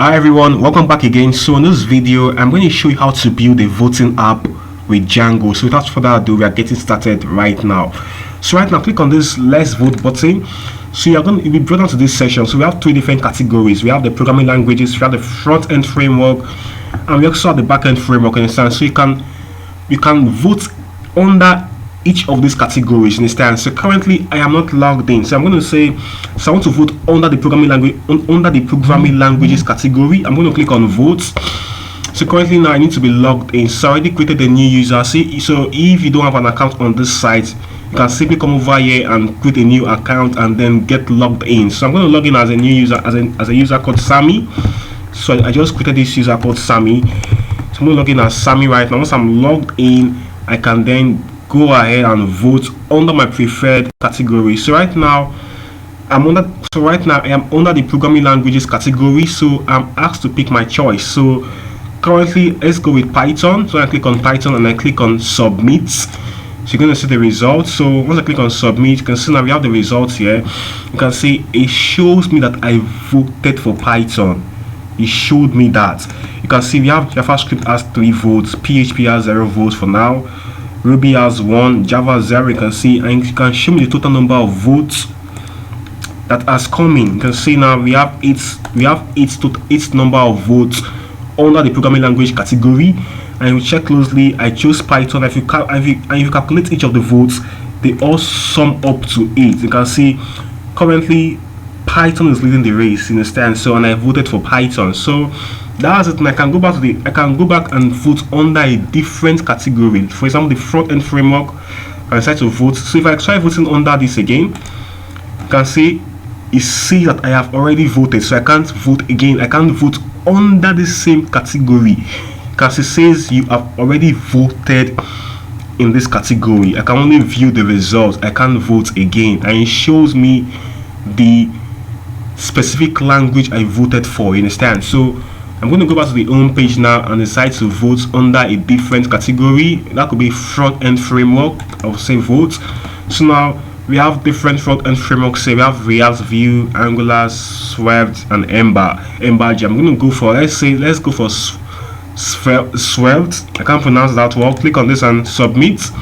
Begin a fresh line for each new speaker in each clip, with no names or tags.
Hi everyone, welcome back again. So in this video I'm going to show you how to build a voting app with Django. So without further ado, we are getting started right now. So right now click on this let's vote button. So you'll be brought down to this section. So we have three different categories. We have the programming languages, we have the front-end framework, and we also have the back-end framework. Understand? So you can vote under each of these categories. Understand? So currently I am not logged in, so I'm going to say, so I want to vote under the programming languages category. I'm going to click on vote. So currently now I need to be logged in, so I already created a new user. See, so if you don't have an account on this site, you can simply come over here and create a new account and then get logged in. So I'm going to log in as a new user, as a user called Sammy. So I just created this user called Sammy. So I'm going to log in as Sammy right now. Once I'm logged in, I can then go ahead and vote under my preferred category. So right now I am under the programming languages category, so I'm asked to pick my choice. So currently let's go with Python. So I click on Python and I click on submit. So you're going to see the results. So once I click on submit, you can see now we have the results here. You can see it shows me that I voted for Python. It showed me that. You can see we have JavaScript has 3 votes, PHP has 0 votes for now, Ruby has 1, Java 0. You can see, and you can show me the total number of votes that has come in. You can see now we have eight number of votes under the programming language category. And if you check closely, I chose Python. If you calculate each of the votes, they all sum up to 8. You can see currently Python is leading the race, you understand? So, and I voted for Python. So that's it. And I can go back and vote under a different category. For example, the front-end framework. I decide to vote. So if I try voting under this again, you can see that I have already voted. So I can't vote again. I can't vote under the same category because it says you have already voted in this category. I can only view the results. I can't vote again, and it shows me the specific language I voted for. You understand? So I'm going to go back to the home page now and decide to vote under a different category. That could be front-end framework. I will say vote. So now we have different front-end frameworks. Say we have React, Vue, Angular, Swift, and Ember. I'm going to go for, let's go for Swift. I can't pronounce that word. Click on this and submit.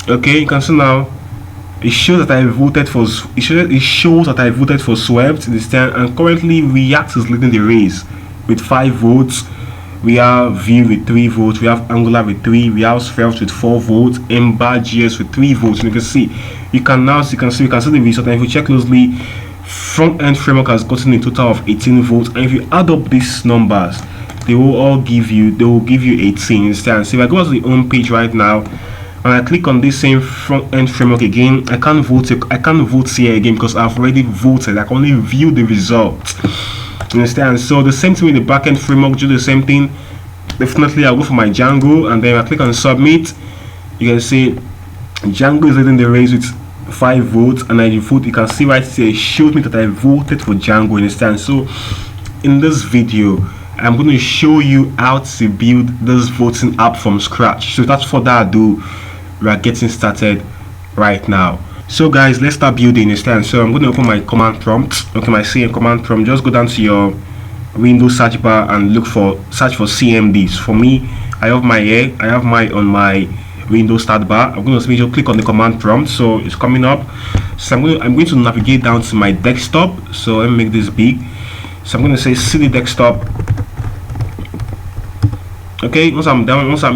Okay, you can see now it shows that I voted for Swift this time, and currently React is leading the race with 5 votes. We have Vue with 3 votes, we have Angular with 3, we have Swift with 4 votes, Ember JS with 3 votes. And you can see the result. And if you check closely, front-end framework has gotten a total of 18 votes, and if you add up these numbers, they will give you 18 instead. So if I go to the home page right now and I click on this same front-end framework again, I can't vote here again because I've already voted. I can only view the results. You understand? So the same thing with the back-end framework, do the same thing. Definitely I'll go for my Django, and then I click on submit. You can see Django is leading the race with 5 votes, and I vote. You can see right here it shows me that I voted for Django. You understand? So in this video I'm going to show you how to build this voting app from scratch. So without further ado, we are getting started right now. So guys, let's start building. Understand? So I'm going to open my command prompt. Okay, my command prompt. Just go down to your Windows search bar and search for CMDs. For me, I have mine on my Windows start bar. I'm going to simply click on the command prompt, so it's coming up. So I'm going to navigate down to my desktop. So let me make this big. So I'm going to say cd desktop. Okay, once I'm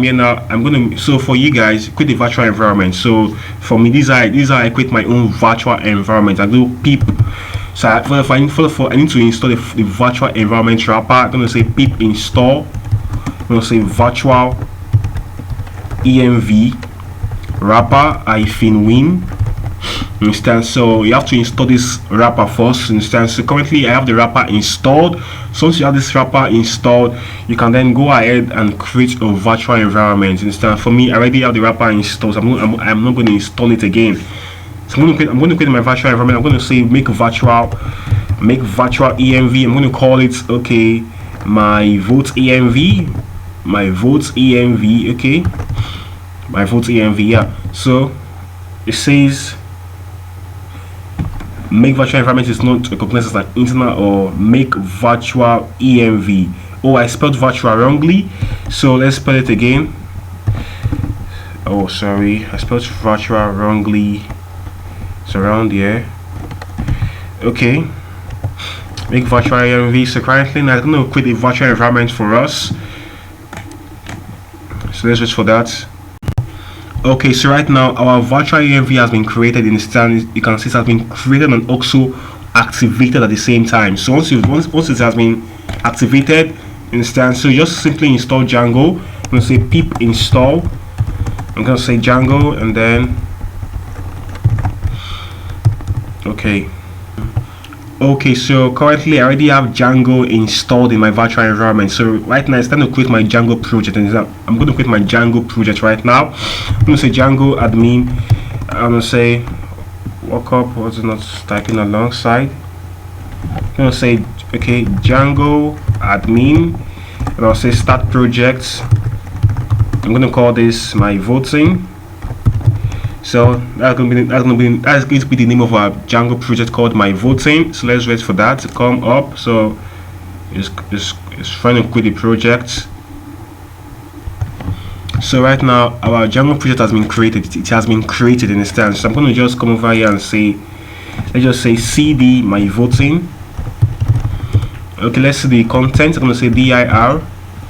here now, so for you guys, create a virtual environment. So for me, these are I create my own virtual environment. I do pip. So I need to install the virtual environment wrapper. I'm going to say pip install. I'm going to say virtual env wrapper -win. Understand? So you have to install this wrapper first. Understand? So currently I have the wrapper installed. So once you have this wrapper installed, you can then go ahead and create a virtual environment. Understand? For me, I already have the wrapper installed, so I'm not going to install it again. So I'm going to create my virtual environment. I'm going to say make virtual env. I'm going to call it, okay, my vote env. Okay, my vote env. Yeah. So it says make virtual environment is not recognized as an internal, or make virtual env. Oh, I spelled virtual wrongly, so let's spell it again. Oh, sorry, I spelled virtual wrongly. It's around here. Okay, make virtual env. So currently I'm going to create a virtual environment for us, so let's wait for that. Okay, so right now our virtual env has been created. In stand, you can see it has been created and also activated at the same time. So once it has been activated, instance, so just simply install Django. I'm going to say pip install. I'm going to say Django, and then okay, so currently I already have Django installed in my virtual environment. So right now it's time to create my Django project, and I'm going to create my Django project right now. I'm going to say Django admin. I'm going to say walkup, was it not typing alongside? I'm going to say okay, Django admin, and I'll say start project. I'm going to call this my voting. So that's going to be the name of our Django project called my voting. So let's wait for that to come up. So it's trying to create the project. So right now our Django project has been created. It has been created in instance. So I'm going to just come over here and say, let's just say cd my voting. Okay, let's see the content. I'm going to say dir.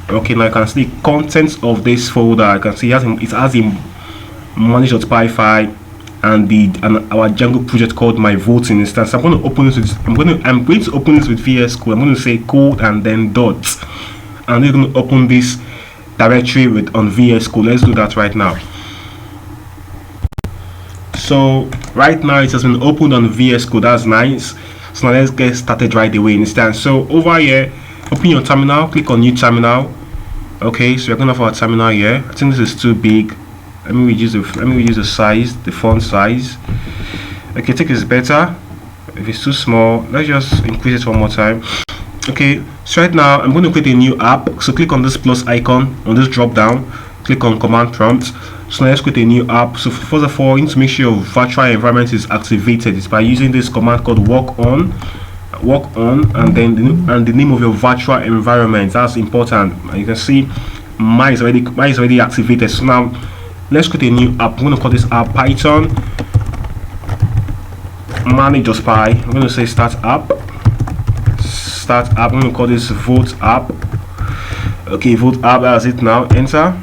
Okay, now I can see the contents of this folder. I can see it has a manage.py file and our Django project called my voting instance. I'm going to open this with I'm going to open this with VS Code. I'm going to say code and then dots, and we're going to open this directory on VS Code. Let's do that right now. So right now it has been opened on VS Code. That's nice. So now let's get started right away in instance. So over here, open your terminal, click on new terminal. Okay, so we're going to have our terminal here. I think this is too big. Let me reduce the size, the font size. Okay, I think it's better. If it's too small, let's just increase it one more time. Okay, so right now I'm going to create a new app. So click on this plus icon on this drop down, click on command prompt. So now let's create a new app. So first of all, you need to make sure your virtual environment is activated. It's by using this command called work on, and then the name of your virtual environment. That's important. You can see mine is already activated. So now let's create a new app. I'm going to call this app Python manage.py. I'm going to say start app. I'm going to call this vote app. Okay, vote app. That's it now. Enter.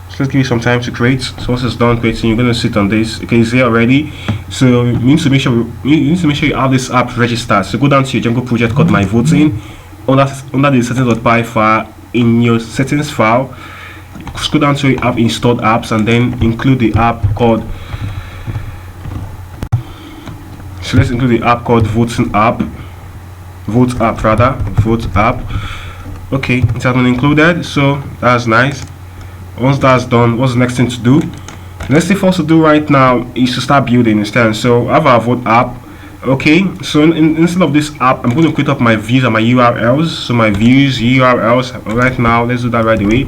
So let's give it some time to create. So once it's done creating, you're going to sit on this. Okay, it's here already. So you need to make sure you have this app registered. So go down to your Django project called my voting. Under the settings.py file, in your settings file, scroll down to your app installed apps, and then include the app called. So let's include the app called vote app. Okay, it has been included, so that's nice. Once that's done, what's the next thing to do? The next thing for us to do right now is to start building instead. So I have our vote app. Okay, so instead of this app, I'm going to create up my views and my URLs. So my views, URLs right now. Let's do that right away.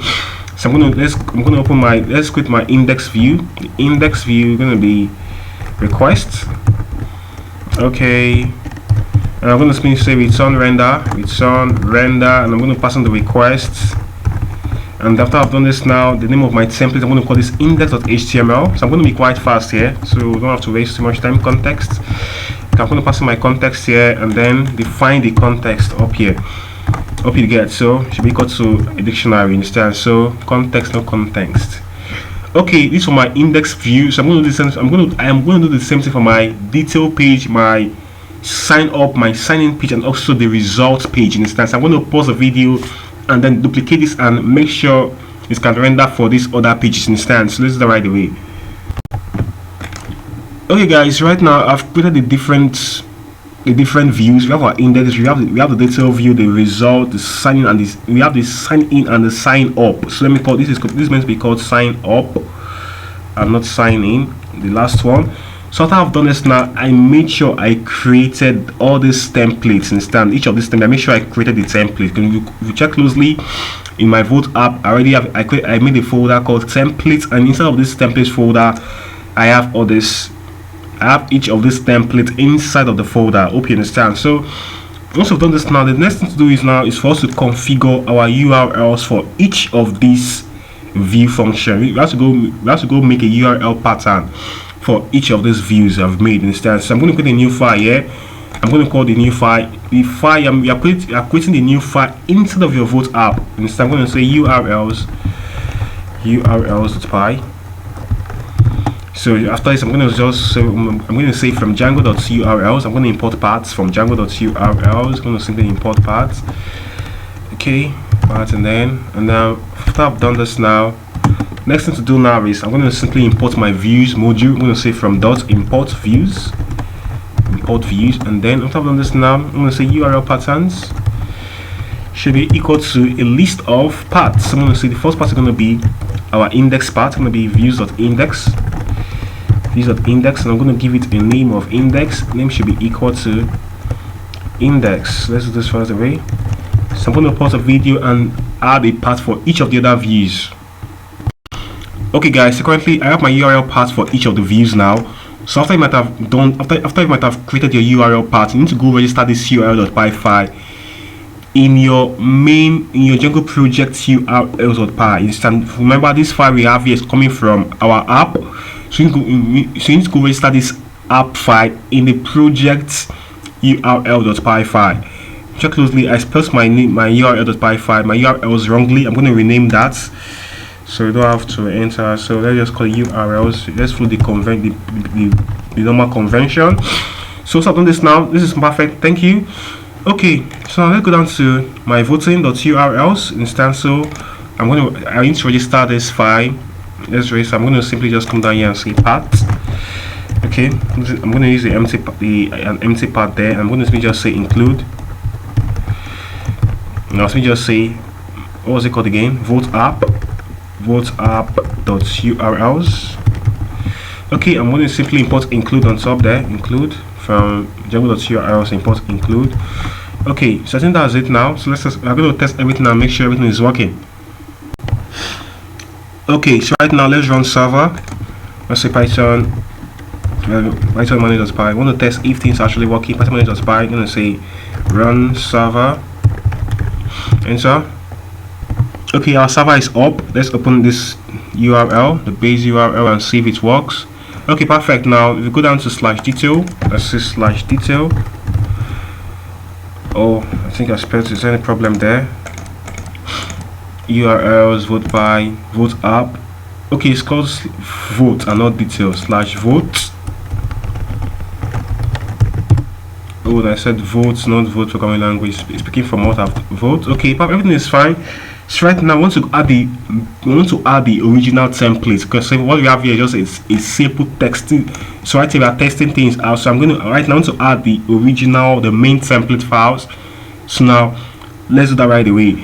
So I'm going to open let's create my index view. The index view is going to be request. Okay, and I'm going to say return render, and I'm going to pass on the requests. And after I've done this now, the name of my template, I'm going to call this index.html. So I'm going to be quite fast here, so we don't have to waste too much time. Context. I'm going to pass in my context here, and then define the context up here. Hope you get. So it should be equal to a dictionary instead. So context, no context. Okay, this is for my index view. So I'm going to do the same. I am going to do the same thing for my detail page, my sign up, my sign in page, and also the results page instance. I'm going to pause the video and then duplicate this and make sure this can render for these other pages instance. So let's do that right away. Okay guys, right now I've created the different views. We have our index, we have the detail view, the result, the sign in, and we have the sign in and the sign up. So let me call this is meant to be called sign up and not sign in, the last one. So after I've done this now, I made sure I created all these templates instead. Each of these templates, I made sure I created the template. If you check closely in my vote app, I made a folder called templates, and inside of this templates folder, I have all this I have each of these templates inside of the folder. Hope you understand. So once we've done this now, the next thing to do is for us to configure our URLs for each of these view function. We have to go make a URL pattern for each of these views I've made. Understand? So I'm going to create a new file here. I'm going to call the new file. The file you are creating the new file inside of your Vote app. Understand? I'm going to say urls.py. So after this, I'm going to say from Django.urls. I'm going to import paths from Django.urls. I'm going to simply import paths. Okay, paths, and now after I've done this now, next thing to do now is I'm going to simply import my views module. I'm going to say from import views, and then after I've done this now, I'm going to say URL patterns should be equal to a list of paths. So I'm going to say the first part is going to be our index path. It's going to be views.index. And I'm going to give it a name of index. Name should be equal to index. Let's do this first away. So I'm going to pause a video and add a path for each of the other views. Okay guys, so currently I have my URL path for each of the views now. So after you might have created your URL path, you need to go register this url.py file in your Django project urls.py. Remember, this file we have here is coming from our app. So you need to go register this app file in the project url.py file. Check closely. I spelled my url.py file, my URLs wrongly. I'm going to rename that, so you don't have to enter. So let's just call it URLs. Let's follow the normal convention. So I've done this now. This is perfect. Thank you. Okay, so now let's go down to my voting.urls instance. So I need to register this file. Let's register. I'm going to simply just come down here and say path. Okay, I'm going to use an empty path there. I'm going to simply just say include. Now let me just say, what was it called again? Vote app.urls. Okay, I'm going to simply import include on top there. Include from Django.urls, import include. Okay, so I think that's it now. So I'm going to test everything and make sure everything is working. Okay, so right now let's run server. Let's say Python manager.py. I want to test if things are actually working. Python manager.py. I'm going to say run server. Enter. Okay, our server is up. Let's open this URL, the base URL, and see if it works. Okay, perfect. Now if you go down to /detail, let's see /detail. Oh, I think I spelled it. Is there any problem there? URLs, vote by, vote app. Okay, it's called vote and not detail. /vote. Oh, I said votes, not vote programming language. Speaking from what I've vote. Okay, everything is fine. So right now, I want to add the original template, because what we have here is just a simple texting. So right here we are testing things out. So I'm going to right now to add the main template files. So now let's do that right away.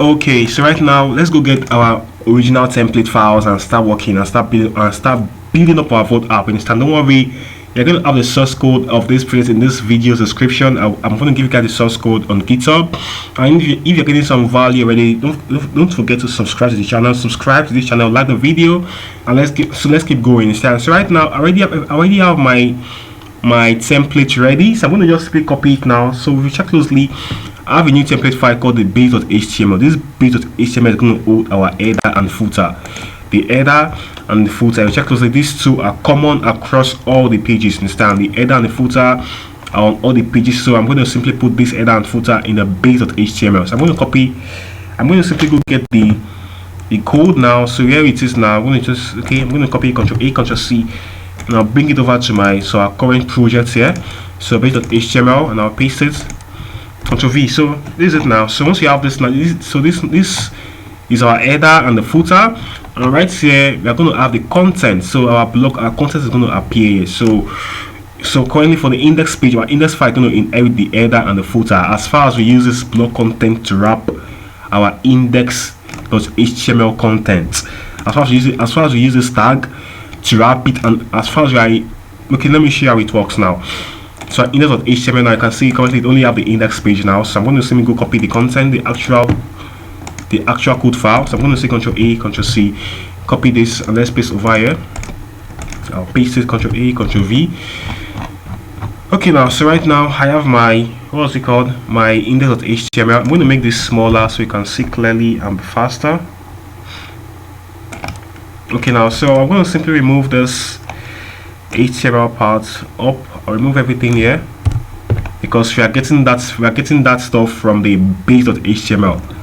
Okay, so right now let's go get our original template files and start working and start building up our vote app. Understand? Don't worry, you're going to have the source code of this project in this video description. I'm going to give you guys the source code on GitHub. And if you're getting some value already, don't forget to subscribe to the channel. Subscribe to this channel, like the video, and let's keep going. Understand? So right now I already have my template ready. So I'm going to just copy it now. So if you check closely, I have a new template file called the base.html. This base.html is going to hold our header and footer. The header and the footer, you check closely, these two are common across all the pages. Understand? The header and the footer are on all the pages. So I'm going to simply put this header and footer in the base.html. So I'm going to simply go get the code now. So here it is now. I'm going to copy Ctrl-A, Ctrl-C, and I'll bring it over to our current project here. So base.html, and I'll paste it. Ctrl-V. So this is it now. So once you have this now, this is our header and the footer, and right here we are going to have the content. So our content is going to appear here. So currently for the index page, our index file is going to inherit the header and the footer, as far as we use this block content to wrap our index.html content, as far as we use this tag to wrap it, and as far as let me show you how it works now. So index.html, now you can see currently it only have the index page now. So I'm going to simply go copy the content, the actual code file. So I'm going to say Ctrl-A, Ctrl-C, copy this, and let's paste over here. I'll paste it, Ctrl A, Ctrl V. Okay, now so right now I have my, what's it called, my index.html. I'm going to make this smaller so you can see clearly and faster. Okay, now so I'm going to simply remove this HTML part up. I'll remove everything here because we are getting that stuff from the base.html.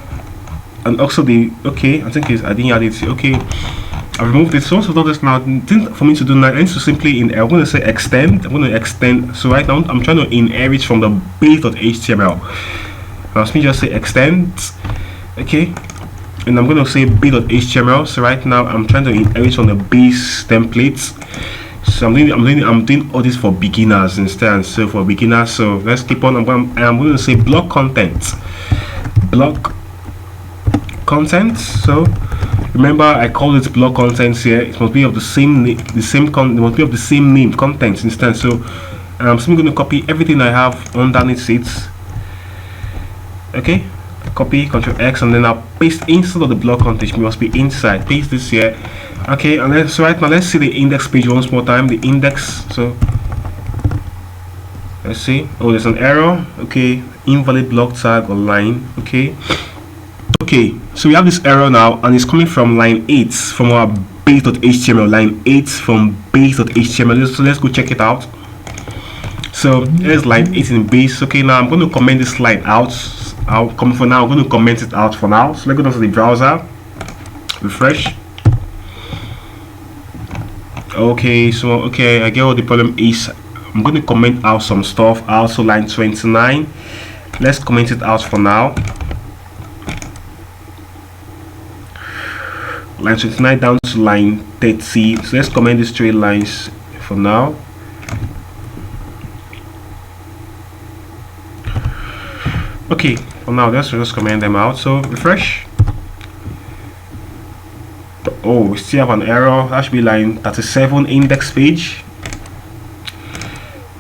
And also the, okay, I think I didn't add it. Okay, I've removed it. So once I've done this now, the thing for me to do now, I need to simply I'm going to say extend. I'm going to extend. So right now I'm trying to inherit from the base.html. Now let me just say extend. Okay, and I'm going to say base.html. So right now I'm trying to inherit from the base templates. So I'm doing all this for beginners instead. So for beginners, so let's keep on. I'm going to say block content. Block content. So remember, I call it block contents here. It must be of the same name, it must be of the same name, contents instead. So I'm simply going to copy everything I have underneath it. Okay, copy, Ctrl X, and then I'll paste inside of the block content. It must be inside. Paste this here. Okay, and then so right now let's see the index page once more time. The index. So let's see. Oh, there's an error. Okay, invalid block tag or line. Okay. Okay, so we have this error now, and it's coming from line 8 from our base.html. Line 8 from base.html. So let's go check it out. So here's line 8 in base. Okay, now I'm going to comment this line out. I'm going to comment it out for now. So let's go down to the browser, refresh. Okay, so okay, I get what the problem is. I'm going to comment out some stuff. Also line 29. Let's comment it out for now. Line 29 down to line 30. So let's comment these 3 lines for now. Okay, for now let's just comment them out. So refresh. Oh, we still have an error. That should be line 37 index page.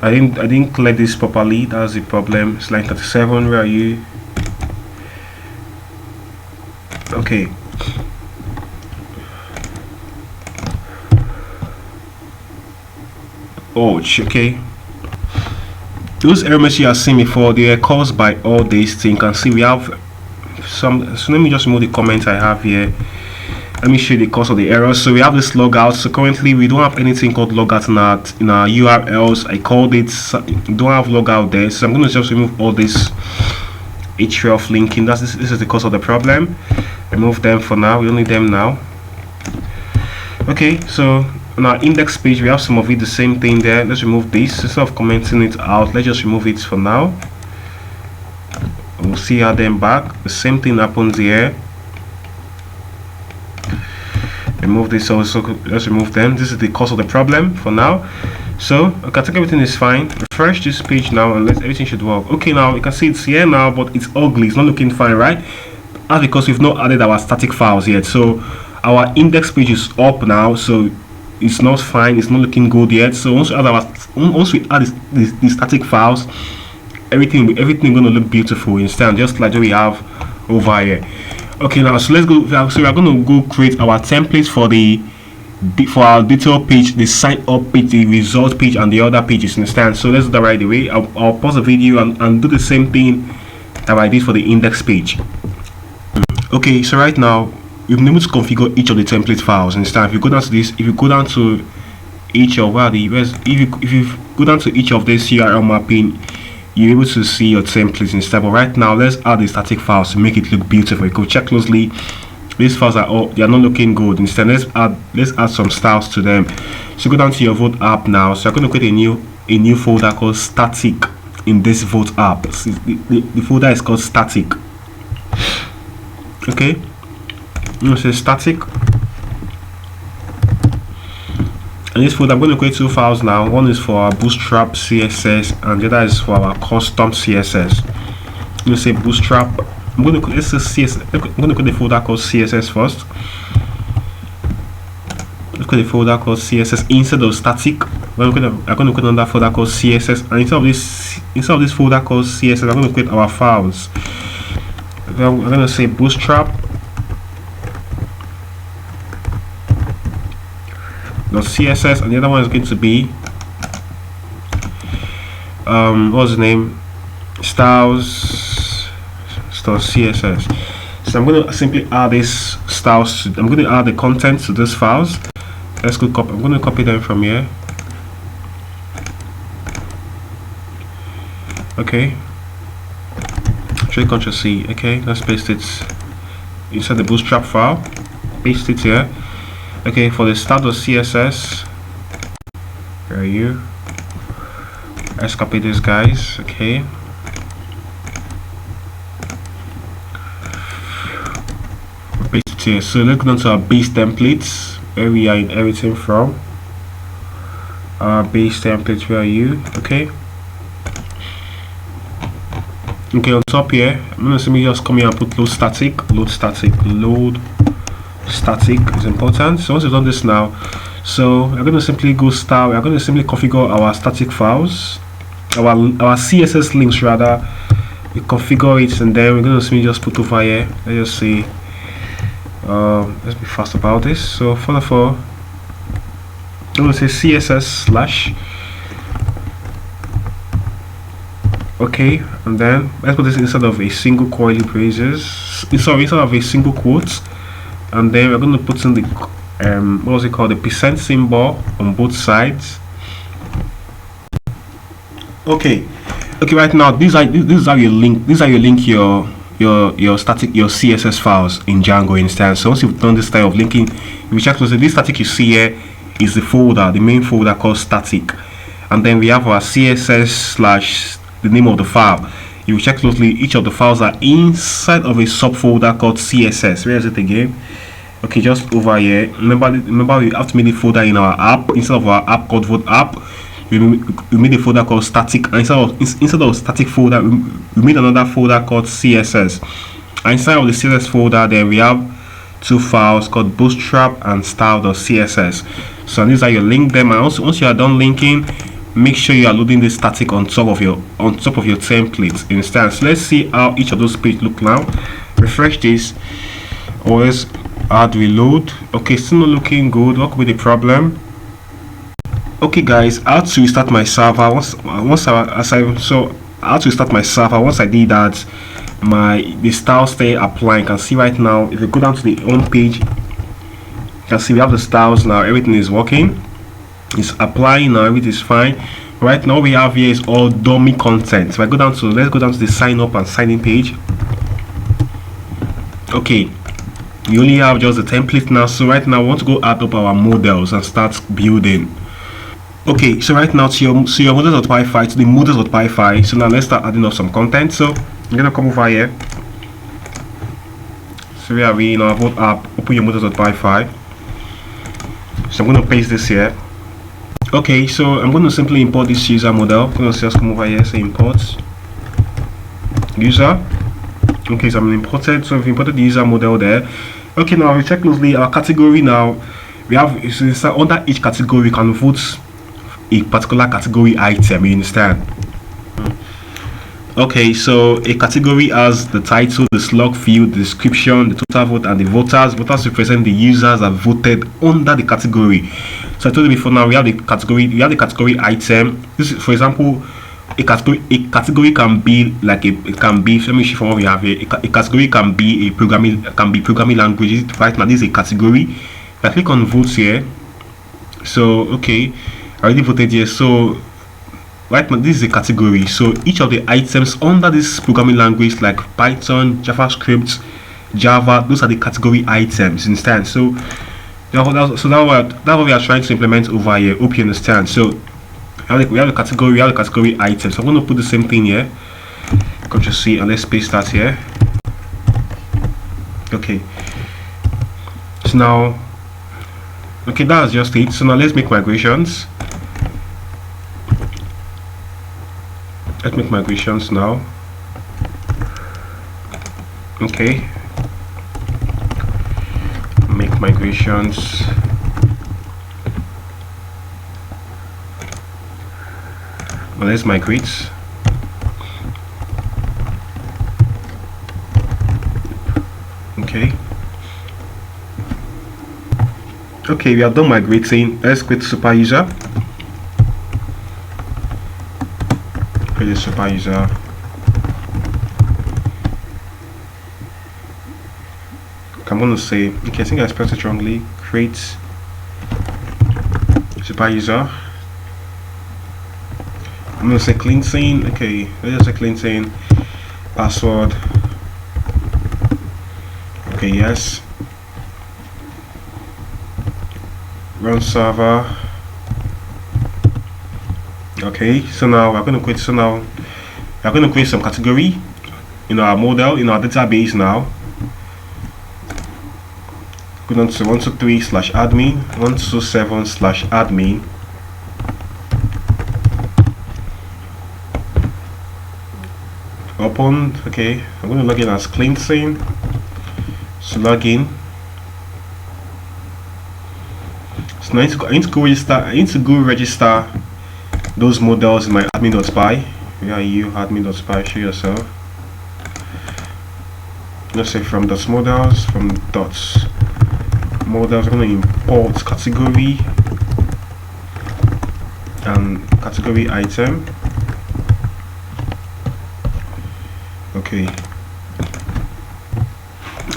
I didn't clear this properly. That's the problem. It's line 37. Where are you? Okay. Oh, okay. Those error messages you have seen before, they are caused by all these things. You can see we have some. So let me just remove the comments I have here. Let me show you the cause of the error. So we have this logout. So currently we don't have anything called logout in our URLs. I called it. Don't have logout there. So I'm going to just remove all this href linking. This is the cause of the problem. Remove them for now. We don't need them now. Okay, so on our index page we have some of it the same thing there. Let's remove this instead of commenting it out. Let's just remove it for now. We'll see how them back. The same thing happens here. Remove this also. Let's remove them. This is the cause of the problem for now. So okay, I think everything is fine. Refresh this page now and everything should work. Okay, now you can see it's here now, but it's ugly. It's not looking fine, right? That's because we've not added our static files yet. So our index page is up now, so it's not fine. It's not looking good yet. So once we add these static files, everything going to look beautiful instead, just like we have over here. Okay, now so let's go. So we are going to go create our templates for our detail page, the sign up page, the result page, and the other pages. Understand? So let's do that right away. I'll pause the video and do the same thing that I did for the index page. Okay, so right now we've been able to configure each of the template files. Understand? If you go down to this, if you go down to each of if you go down to each of this URL mapping, you're able to see your templates instead. But right now let's add the static files to make it look beautiful. You go check closely. These files are not looking good. Instead, let's add some styles to them. So go down to your Vote app now. So I'm going to create a new folder called static in this Vote app. The folder is called static. Okay, I'm going to say static. And this folder, I'm going to create 2 files now. One is for our Bootstrap CSS, and the other is for our custom CSS. I'm going to say Bootstrap. I'm going to create a folder called CSS first. Let's create a folder called CSS instead of static. I'm going to create another folder called CSS, and instead of this folder called CSS, I'm going to create our files. I'm going to say Bootstrap. .css, and the other one is going to be what's the name, styles.css. So I'm going to simply add this styles to, I'm going to add the content to these files. Let's go copy, I'm going to copy them from here. Okay, Ctrl C. Okay, let's paste it inside the bootstrap file, paste it here. Okay, for the style.css, where are you? Let's copy these guys. Okay, paste it here. So let's go down to our base templates, where we are in everything from. Our base templates, where are you? Okay. Okay, on top here, I'm gonna simply just come here and put load static is important. So once we've done this now, so we're gonna simply go style, we're gonna simply configure our static files, our CSS links rather. We configure it, and then we're gonna simply just put over here. Let's just see, let's be fast about this. So first of all, I'm gonna say CSS / okay, and then let's put this instead of a single curly braces, instead of a single quote, and then we're going to put in the what was it called, the percent symbol on both sides. Okay, right now these are your link your CSS files in Django instance. So once you've done this type of linking, you check to see this static you see here is the folder, the main folder called static, and then we have our CSS / the name of the file. You check closely, each of the files are inside of a subfolder called CSS. Where is it again? Okay, just over here. Remember we have to make the folder in our app. Instead of our app called vote app, we made a folder called static, and instead of static folder, we made another folder called CSS. And inside of the CSS folder, then we have two files called bootstrap and style.css. So these are your link them, and also once you are done linking, make sure you are loading this static on top of your template instance. Let's see how each of those pages look now. Refresh this, always add reload. Okay, still not looking good. What could be the problem? Okay guys, I had to restart my server. I had to restart my server. Once I did that, the styles stay applying. You can see right now, if you go down to the home page, you can see we have the styles now. Everything is working, it's applying now, everything is fine. Right now we have here is all dummy content. So I go down to, let's go down to the sign up and sign in page. Okay, you only have just the template now. So right now I want to go add up our models and start building. Okay, so right now to your models.py file, to the models.py file. So now let's start adding up some content. So I'm gonna come over here. So where are we? In our vote app, open your models.py file. So I'm gonna paste this here. Okay, so I'm going to simply import this user model. I'm going to just come over here, say import user. Okay, so I'm imported. So we've imported the user model there. Okay, now we check closely our category. Now we have, so under each category we can vote a particular category item. You understand? Okay, so a category has the title, the slug field, the description, the total vote, and the voters. Voters represent the users that voted under the category. So I told you before, now we have the category. We have the category item. This is, for example, a category can be like it can be. Let me see from what we have here. A category can be programming languages. Right now, this is a category. If I click on votes here, so okay, I already voted here. So right now, this is a category. So each of the items under this programming language, like Python, JavaScript, Java, those are the category items. Understand? So that's what we are trying to implement over here. Hope you understand. So we have the category items. So I'm going to put the same thing here. Control C and let's paste that here. Okay. So now, okay, that's just it. So now let's make migrations. Let's make migrations now. Okay. Make migrations. Well, let's migrate. Okay. Okay, we are done migrating. Let's go to super user. Create a super user. I'm going to say, okay, I think I spelled it wrongly. Create super user. I'm going to say cleansing. Okay, let's just say cleansing. Password. Okay, yes. Run server. Okay, so now we're going to create. So now we're going to create some category in our model, in our database now. Go down to 123/admin, 127/admin. Open. Okay, I'm going to log in as cleansing. So login. So now I need to go register. I need to go register those models in my admin.py. Where are you? Admin.py. Show yourself. Let's say from .models, from .models, I'm going to import category and category item. Okay.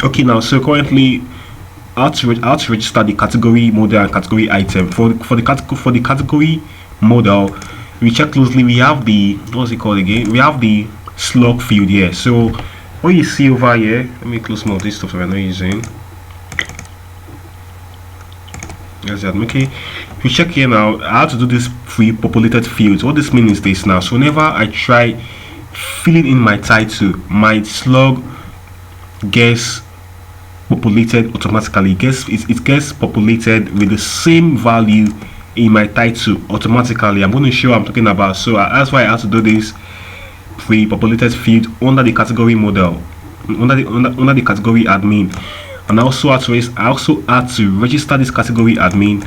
Okay, now so currently how to register the category model and category item. For the category model, we check closely. We have the, what's it called again? We have the slug field here. So what you see over here, let me close some of this stuff that we're not using. Yes, okay. If you check here now, I have to do this pre-populated fields. What this means is this now. So whenever I try filling in my title, my slug gets populated automatically. It gets populated with the same value in my title automatically. I'm going to show what I'm talking about. So that's why I have to do this pre-populated field under the category model, under the category admin. And I also had to register this category admin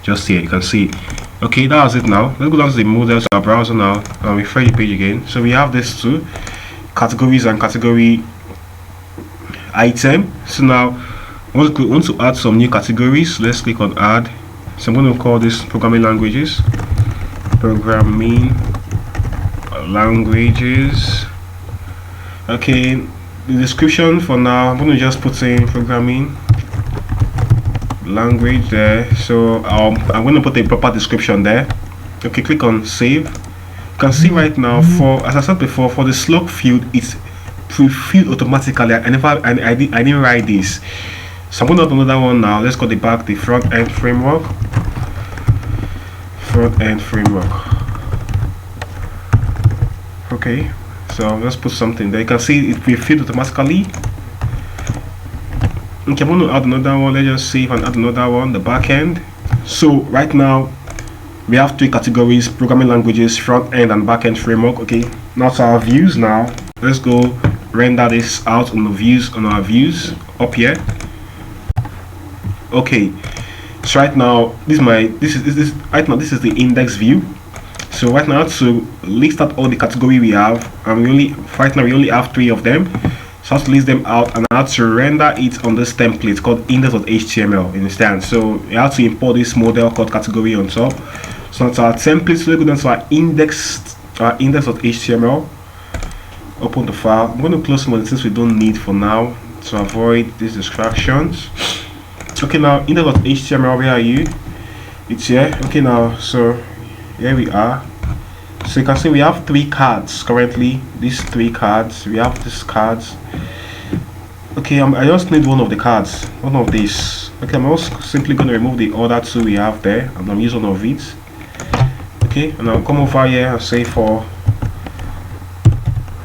just here. You can see. Okay, that was it. Now let's go down to the model, to our browser now, and refresh the page again. So we have this two categories and category item. So now I want to add some new categories. Let's click on add. So I'm going to call this programming languages. Programming languages. Okay, the description for now, I'm going to just put in programming language there. So I'm going to put a proper description there. Okay, click on save. You can see right now, for, as I said before, for the slug field, it's pre-filled automatically. I didn't write this. So I'm going to add another one now. Let's call the front end framework. Okay, so let's put something there. You can see it pre-filled automatically. Okay, I'm going to add another one. Let's just save and add another one, the back end. So right now we have three categories: programming languages, front end and back end framework. Okay, now to our views. Now let's go render this out on the views, on our views up here. Okay, so right now this is the index view. So right now to list out all the category we have, and we only have 3 of them. So I have to list them out, and I have to render it on this template called index.html. You understand? So you have to import this model called category on top. So that's our template. So we go down to our index.html. Open the file. I'm going to close some of the things we don't need for now to avoid these distractions. Okay, now index.html, where are you? It's here. Okay, now so here we are. So you can see we have 3 cards currently. These 3 cards. We have these cards. Okay, I just need one of the cards. One of these. Okay, I'm also simply going to remove the other 2 we have there, and I'm using one of it. Okay, and I'll come over here and say for.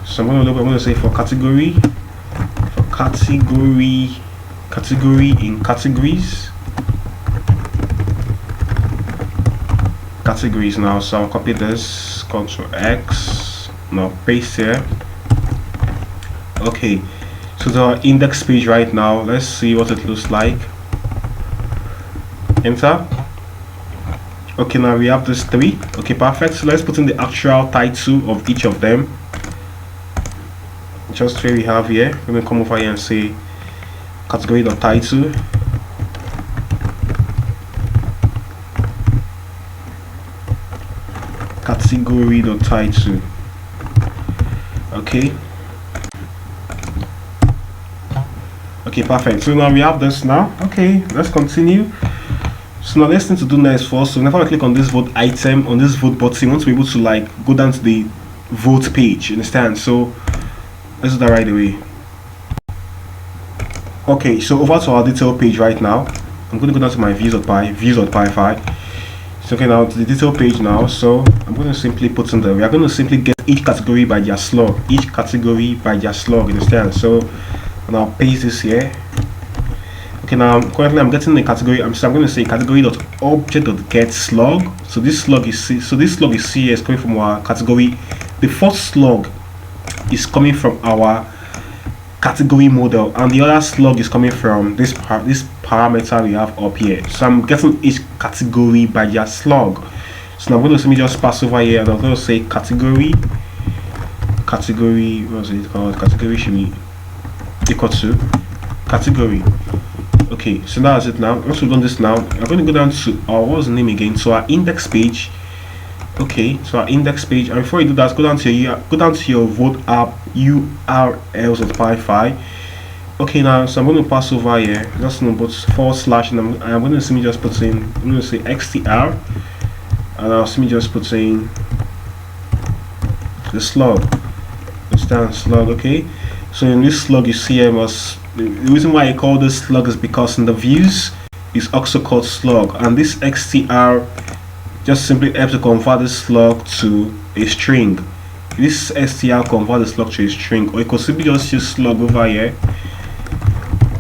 So I'm going to say for category. For category in categories. Categories now. So I'll copy this. Ctrl X. Now paste here. Okay, so the index page right now. Let's see what it looks like. Enter. Okay, now we have this 3. Okay, perfect. So let's put in the actual title of each of them. Just where we have here. Let me come over here and say category.title. category.title. Okay, perfect. So now we have this now. Okay, let's continue. So now next thing to do next for us, so whenever I click on this vote item, on this vote button, I want to be able to like go down to the vote page, understand? So let's do that right away. Okay, so over to our detail page right now. I'm going to go down to my views.py file. So okay, now to the detail page now. So I'm going to simply put in there. We are going to simply get each category by their slug. Understand? So and I'll paste this here. Okay, now currently I'm getting the category. I'm going to say category.object.get slug. So this slug is CS coming from our category. The first slug is coming from our category model, and the other slug is coming from this parameter we have up here. So I'm getting each category by their slug. So now I'm going to simply just pass over here, and I'm going to say category. What was it called? Category should be equal to category. Okay, so that's it now. Once we've done this now, I'm going to go down to our, what's the name again? So our index page. Okay, so our index page, and before you do that, go down to your vote app URLs of Pi. Okay, now so I'm going to pass over here, just put / and I'm going to simply just put in, I'm going to say XTR, and I'll simply just put in the slug. Understand, slug. Okay, so in this slug you see the reason why I call this slug is because in the views is also called slug, and this XTR just simply helps to convert this slug to a string. This str convert the slug to a string, or you could simply just use slug over here.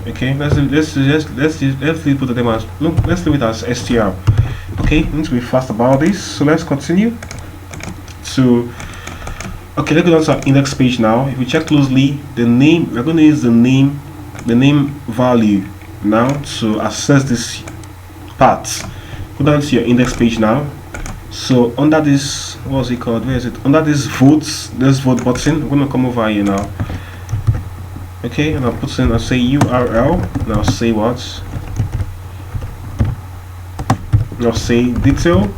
Okay, let's leave it as str. Okay, need to be fast about this. So let's continue. So okay, let's go down to our index page now. If we check closely, the name, we're going to use the name value now to access this part. Go down to your index page now. So under this, what's it called? Where is it? Under this vote button, I'm going to come over here now. Okay, and I'll put in, I'll say URL, and I'll say what? And I'll say detail,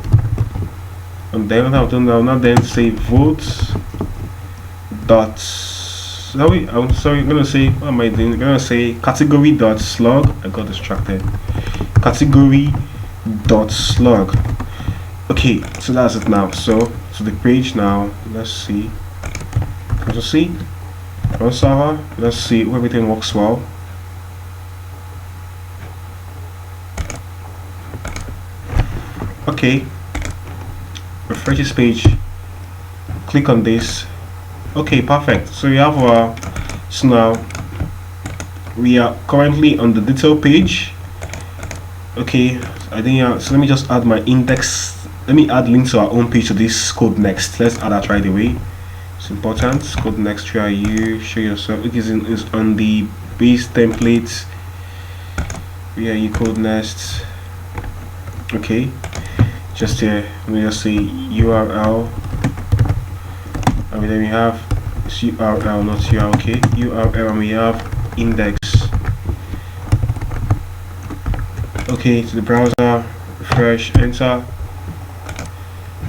and then what I've done now, then say vote dot. I'm sorry, I'm gonna say, what am I doing? I'm gonna say category dot slug. I got distracted. Category dot slug. Okay, so that's it now. So the page now, let's see. On server, let's see if everything works well. Okay, refresh this page, click on this. Okay, perfect. So we have our, so now we are currently on the detail page. Okay, I think so let me just add my index. Let me add link to our own page to this code next. Let's add that right away. It's important. Code next, where you show yourself. It is on the base template. Where you code next. Okay, just here. Let me just say URL. And then we have URL, not URL. Okay, URL, and we have index. Okay, to the browser, refresh, enter.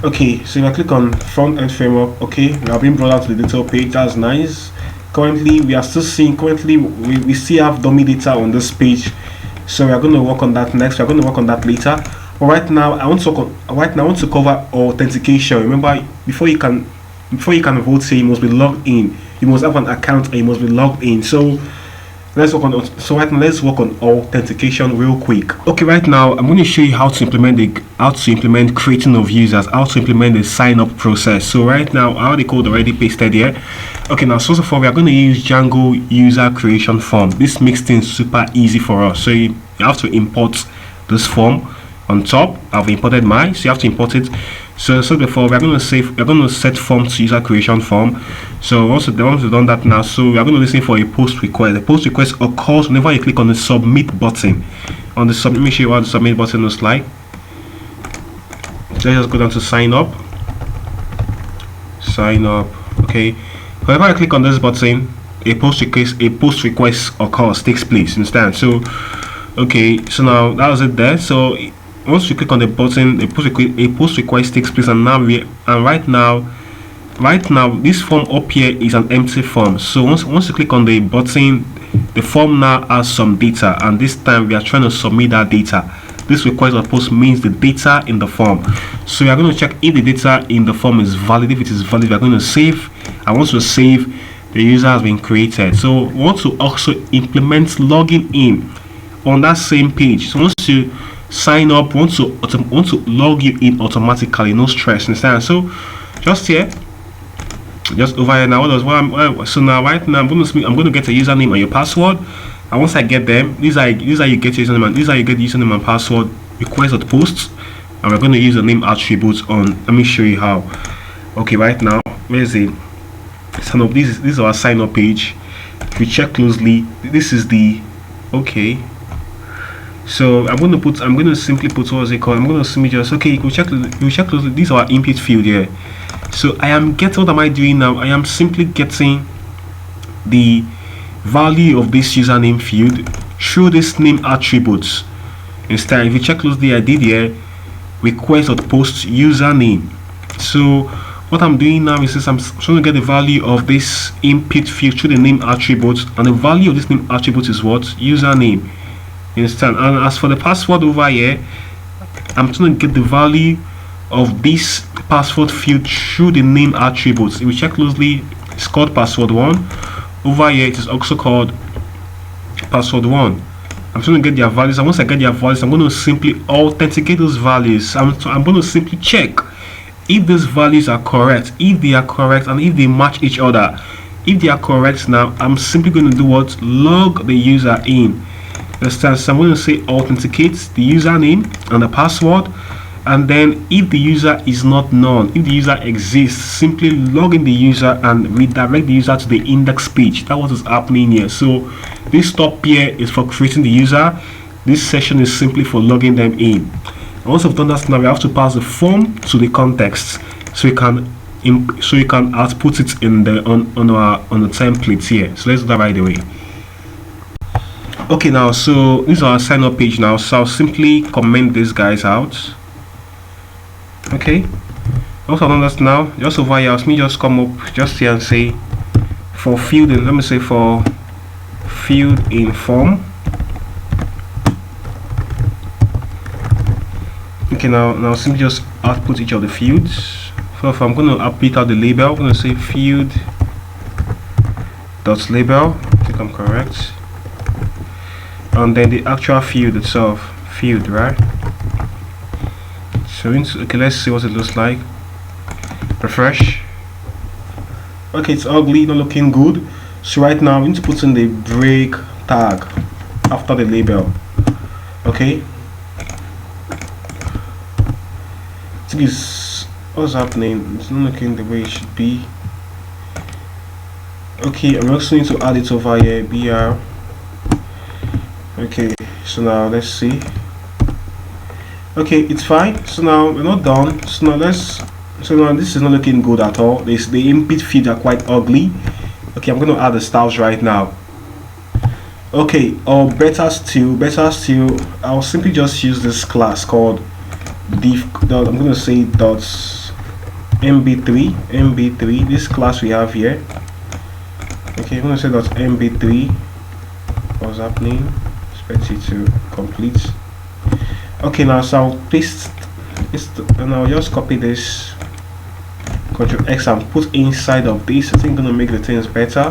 Okay, so if I click on front end framework, okay, we have been brought out to the detail page. That's nice. Currently we are still seeing, we still have dummy data on this page, so we are going to work on that next. We are going to work on that later, but right now I want to cover authentication. Remember, before you can vote, say you must be logged in, you must have an account, and you must be logged in. So let's work on authentication real quick. Okay, right now I'm going to show you how to implement creating of users, how to implement the sign up process. So right now I have the code already pasted here. Okay, now first of all we are going to use Django user creation form. This makes things super easy for us. So you have to import this form on top. I've imported mine, so you have to import it. So before we're going to set form to user creation form. So once we've done that now, so we are going to listen for a post request. The post request occurs whenever you click on the submit button. On the submit, make sure you have the submit button looks like. So let's just go down to sign up. Okay, whenever I click on this button, a post request occurs, takes place. Understand? So okay, so now that was it there. So once you click on the button, a post request takes place, and right now this form up here is an empty form. So once you click on the button, the form now has some data, and this time we are trying to submit that data. This request or post means the data in the form. So we are going to check if the data in the form is valid. If it is valid, we are going to save, and once we save, the user has been created. So we want to also implement logging in on that same page. So once you sign up, want to log you in automatically, no stress, understand? So just here, just over here now, so now right now I'm going to get a username and your password, and once I get them, these are you get your username, these are you get username and password, request or post, and we're going to use the name attributes on. Let me show you how. Okay, right now, where's it? Sign up. This is our sign up page. If you check closely, this is the so I'm going to simply put, what's it called, I'm going to simply just, okay, you check closely, these are our input field here. So I am getting, what am I doing now? I am simply getting the value of this username field through this name attributes. Instead, if you check closely, I did here request or post username. So what I'm doing now is I'm trying to get the value of this input field through the name attributes, and the value of this name attribute is what? Username. You understand? And as for the password over here, I'm trying to get the value of this password field through the name attributes. If we check closely, it's called password1. Over here it is also called password1. I'm trying to get their values, and once I get their values, I'm going to simply authenticate those values. I'm going to simply check if these values are correct, if they are correct, and if they match each other. If they are correct, now I'm simply going to do what? Log the user in. Understand? So I'm going to say authenticate the username and the password, and then if the user is not known, if the user exists, simply log in the user and redirect the user to the index page. That's what is happening here. So this top here is for creating the user. This section is simply for logging them in. And once I've done that, now we have to pass the form to the context, so you can output it in the on the template here. So let's do that right away. Okay, now so this is our sign up page now, so I'll simply comment these guys out. Okay, also done that now, just over here, let me just come up just here and say for field in, let me say for field in form. Okay, now simply just output each of the fields. So if I'm going to update out the label, I'm going to say field dot label, I think I'm correct, and then the actual field itself, field, right? So okay, let's see what it looks like. Refresh. Okay, it's ugly, not looking good. So right now we need to put in the break tag after the label. Okay, what's happening? It's not looking the way it should be. Okay, I'm also need to add it over here, BR. Okay, so now let's see. Okay, it's fine. So now we're not done. So now this is not looking good at all. The input fields are quite ugly. Okay, I'm going to add the styles right now. Okay, or better still, I'll simply just use this class called div. I'm going to say dots mb3. This class we have here. Okay, I'm going to say dots mb3. What's happening? Expect it to complete. Okay, now so I'll paste this, and I'll just copy this, Ctrl X, and put inside of this. I think I'm gonna make the things better.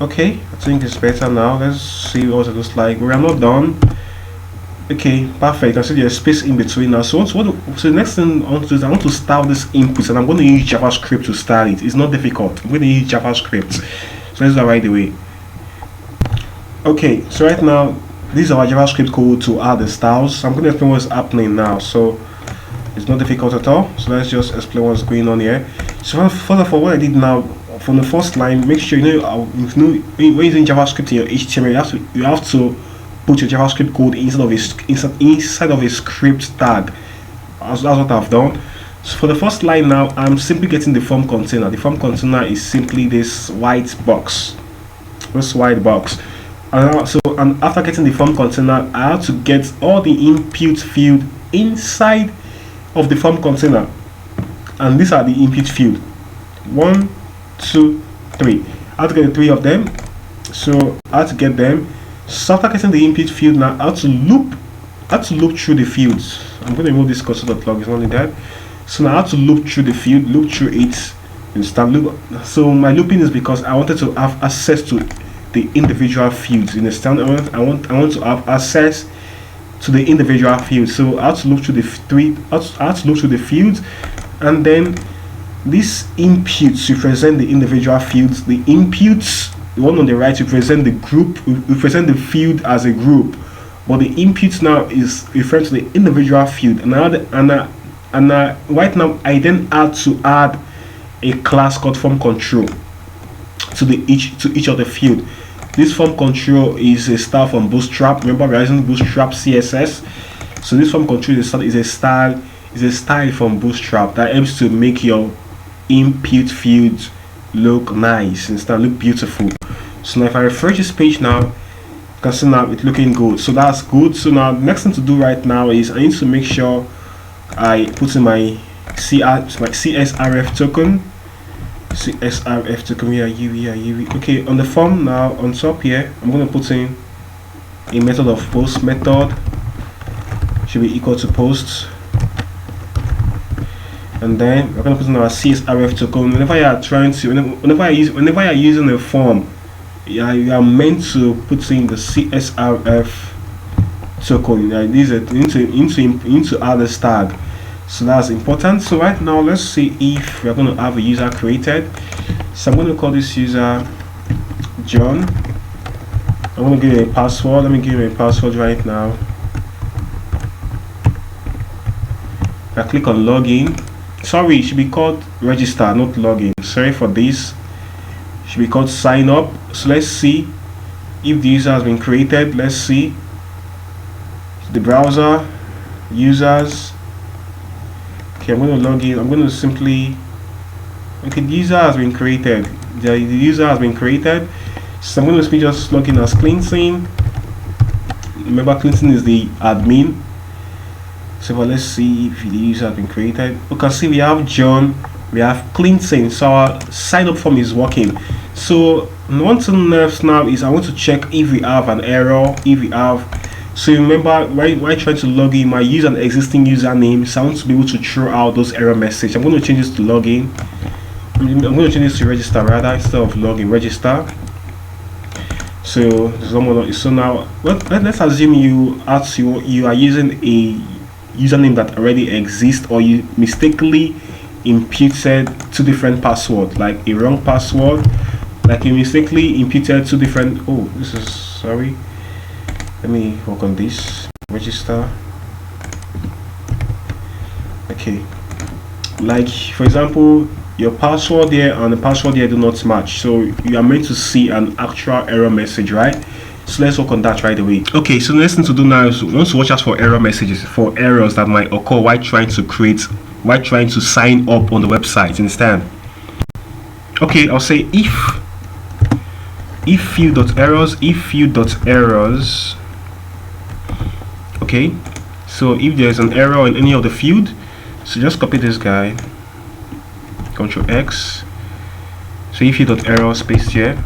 Okay, I think it's better now. Let's see what it looks like. We are not done. Okay, perfect. I can see there's space in between now. So so the next thing I want to do is I want to style this input, and I'm going to use JavaScript to style it. It's not difficult. I'm going to use JavaScript. So let's do that right away. Okay, so right now this is our JavaScript code to add the styles. I'm going to explain what's happening now. So it's not difficult at all. So let's just explain what's going on here. So first of all, what I did now, from the first line, make sure you know when using JavaScript in your HTML, you have to put your JavaScript code inside of a script tag. That's what I've done. So for the first line now, I'm simply getting the form container. The form container is simply this white box. And after getting the form container, I have to get all the input field inside of the form container, and these are the input field 1, 2, 3. I have to get the 3 of them, so I have to get them. So after getting the input field, now I have to loop through the fields. I'm going to remove this console.log, it's only that. So now I have to loop through the field, loop through it, and start loop. So my looping is because I wanted to have access to the individual fields. You understand? I want to have access to the individual fields. So I have to loop through the fields, and then these inputs represent the individual fields. The inputs, the one on the right, represent the group, represent the field as a group, but the inputs now is referring to the individual field. And right now I then had to add a class called form control to each of the field. This form control is a style from Bootstrap. Remember, we're using Bootstrap CSS. So this form control is a style from Bootstrap that helps to make your input fields look nice and look beautiful. So now if I refresh this page now, you can see now it's looking good. So that's good. So now the next thing to do right now is I need to make sure I put in my CSRF token. CSRF token, where are you? Okay, on the form now, on top here, I'm going to put in a method of post. Method should be equal to post, and then we're going to put in our CSRF token. Whenever you're using a form, you are meant to put in the CSRF token. These are need to add a tag. So that's important. So right now, let's see if we're going to have a user created. So I'm going to call this user John. I'm going to give him a password. Let me give him a password right now. I click on login. Sorry, it should be called register, not login. Sorry for this. It should be called sign up. So let's see if the user has been created. Let's see the browser, users. Okay, I'm going to log in. I'm going to simply, okay, the user has been created. The user has been created. So I'm going to simply just log in as Clinton. Remember, Clinton is the admin. So let's see if the user has been created. You can see we have John, we have Clinton. So our sign up form is working. So one thing left now is I want to check if we have an error. If we have, so remember, while trying to log in, you might use an existing username. So I want to be able to throw out those error messages. I'm going to change this to login. I'm going to change this to register rather instead of login. Register. So so now let's assume you are using a username that already exists, or you mistakenly imputed two different passwords, like a wrong password, like you mistakenly imputed two different. Oh, this is sorry. Let me work on this. Register. Okay. Like for example, your password here and the password here do not match. So you are meant to see an actual error message, right? So let's work on that right away. Okay, so the next thing to do now is we want to watch out for error messages, for errors that might occur while trying to sign up on the website. Understand? Okay, I'll say if field.errors. Okay, so if there's an error in any of the field, so just copy this guy, Ctrl X. So if field.errors, paste here.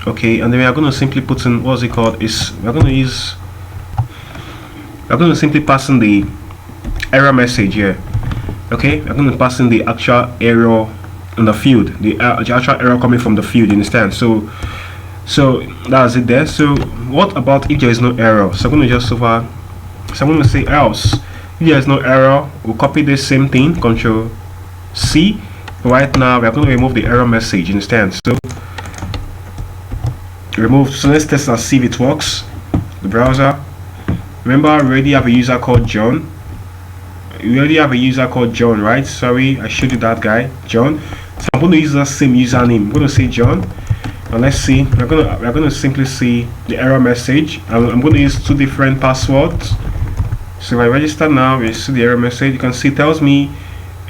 Okay, and then we are going to simply put in what's it called is we're going to simply pass in the error message here. Okay, we're going to pass in the actual error in the field, the actual error coming from the field. You understand? So that's it there. So what about if there is no error? So I'm going to say else. If there is no error, we'll copy this same thing, Ctrl C. Right now we are going to remove the error message. You understand? So remove. So let's test and see if it works. The browser. Remember, I already have a user called John. We already have a user called John, right? Sorry, I showed you that guy, John. So I'm going to use that same username. I'm going to say John, and let's see. We're going to simply see the error message. I'm going to use two different passwords. So if I register now, you see the error message. You can see it tells me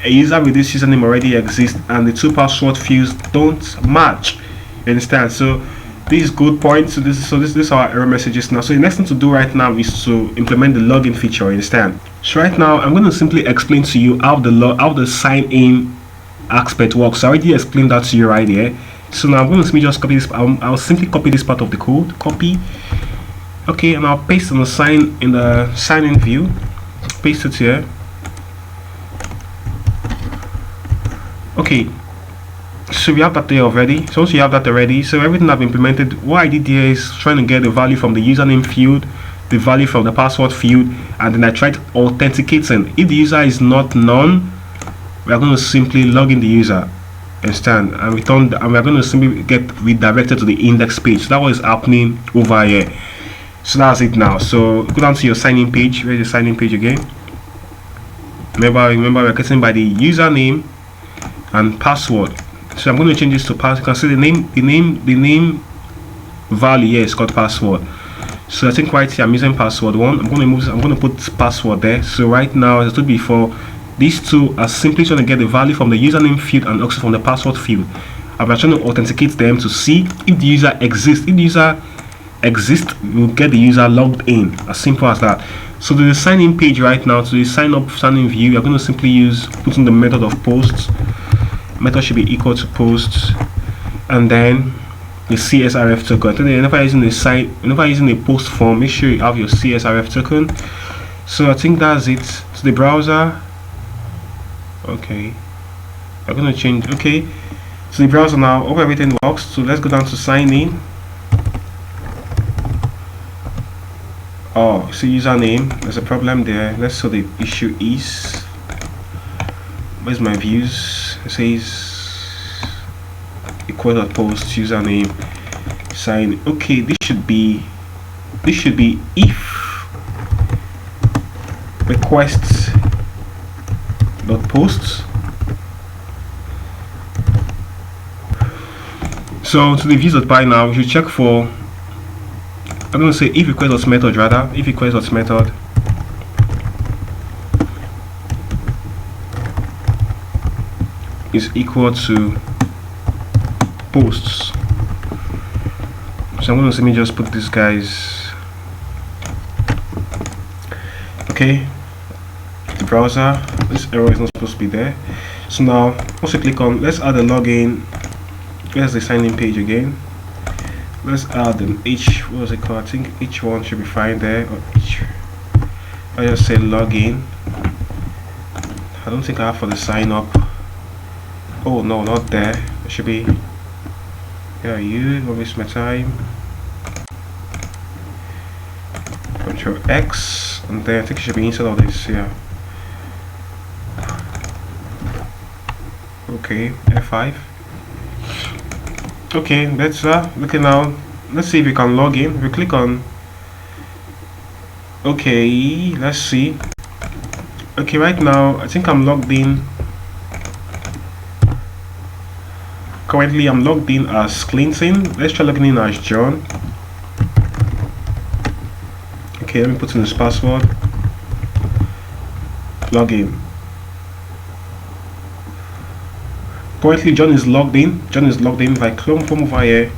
a user with this username already exists, and the two password fields don't match. You understand? So these good points. So this is our error messages now. So the next thing to do right now is to implement the login feature instead. So right now I'm going to simply explain to you how the sign in aspect works. I already explained that to you right here. So now I'm going to simply just copy this. I'll simply copy this part of the code. Copy. Okay, and I'll paste in the sign in view. Paste it here. Okay. So we have that there already. So once you have that already, so everything I've implemented, what I did here is trying to get the value from the username field, the value from the password field, and then I tried authenticating. If the user is not known, we are going to simply log in the user instead and return, and we are going to simply get redirected to the index page. So that was happening over here. So that's it now. So go down to your sign-in page. Where's the sign-in page again? Remember we're getting by the username and password. So I'm going to change this to password. You can see the name value here is called password. So I think right here I'm using password 1. I'm going to put password there. So right now, as I told before, these two are simply trying to get the value from the username field and also from the password field. And we're trying to authenticate them to see if the user exists. If the user exists, we'll get the user logged in. As simple as that. So to the sign-in page right now, to the sign-in view, you're going to simply put in the method of posts. Method should be equal to posts, and then the CSRF token. So whenever using a post form, make sure you have your CSRF token. So I think that's it. So the browser, okay, I'm gonna change. Okay, so the browser now, hope everything works. So let's go down to sign in. Oh, see username, there's a problem there. Let's see what the issue is. Where's my views? It says equal post username sign. Okay, this should be if requests dot posts. So to the views.py now, we should check for, I'm going to say if request.method rather, if request.method is equal to posts. So I'm going to simply just put these guys. Okay, the browser, this error is not supposed to be there. So now once you click on, let's add a login. There's the sign-in page again. Let's add an what was it called? I think H1 should be fine there, or I just say login. I don't think I have for the sign up. Oh no, not there. It should be, yeah, don't waste my time. Control X, and then I think it should be inside of this, yeah. Okay, F5. Okay, let's looking now. Let's see if we can log in. We click on. Okay, let's see. Okay, right now I think I'm logged in. Currently I'm logged in as Clinton. Let's try logging in as John. Okay, let me put in this password. Login. Currently John is logged in. If I clone from over here.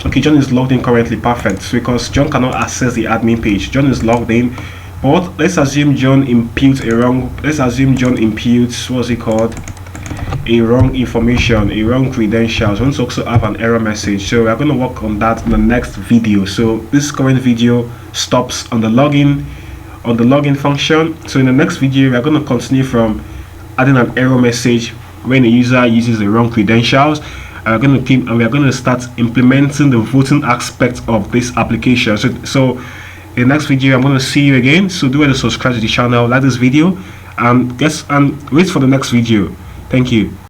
Okay, John is logged in currently. Perfect. Because John cannot access the admin page. John is logged in. But let's assume John imputes what's it called? A wrong information, a wrong credentials. We want to also have an error message, so we are going to work on that in the next video. So this current video stops on the login function. So in the next video we are going to continue from adding an error message when the user uses the wrong credentials, and we are going to start implementing the voting aspect of this application. So in the next video I'm going to see you again. So do want to subscribe to the channel, like this video, and wait for the next video. Thank you.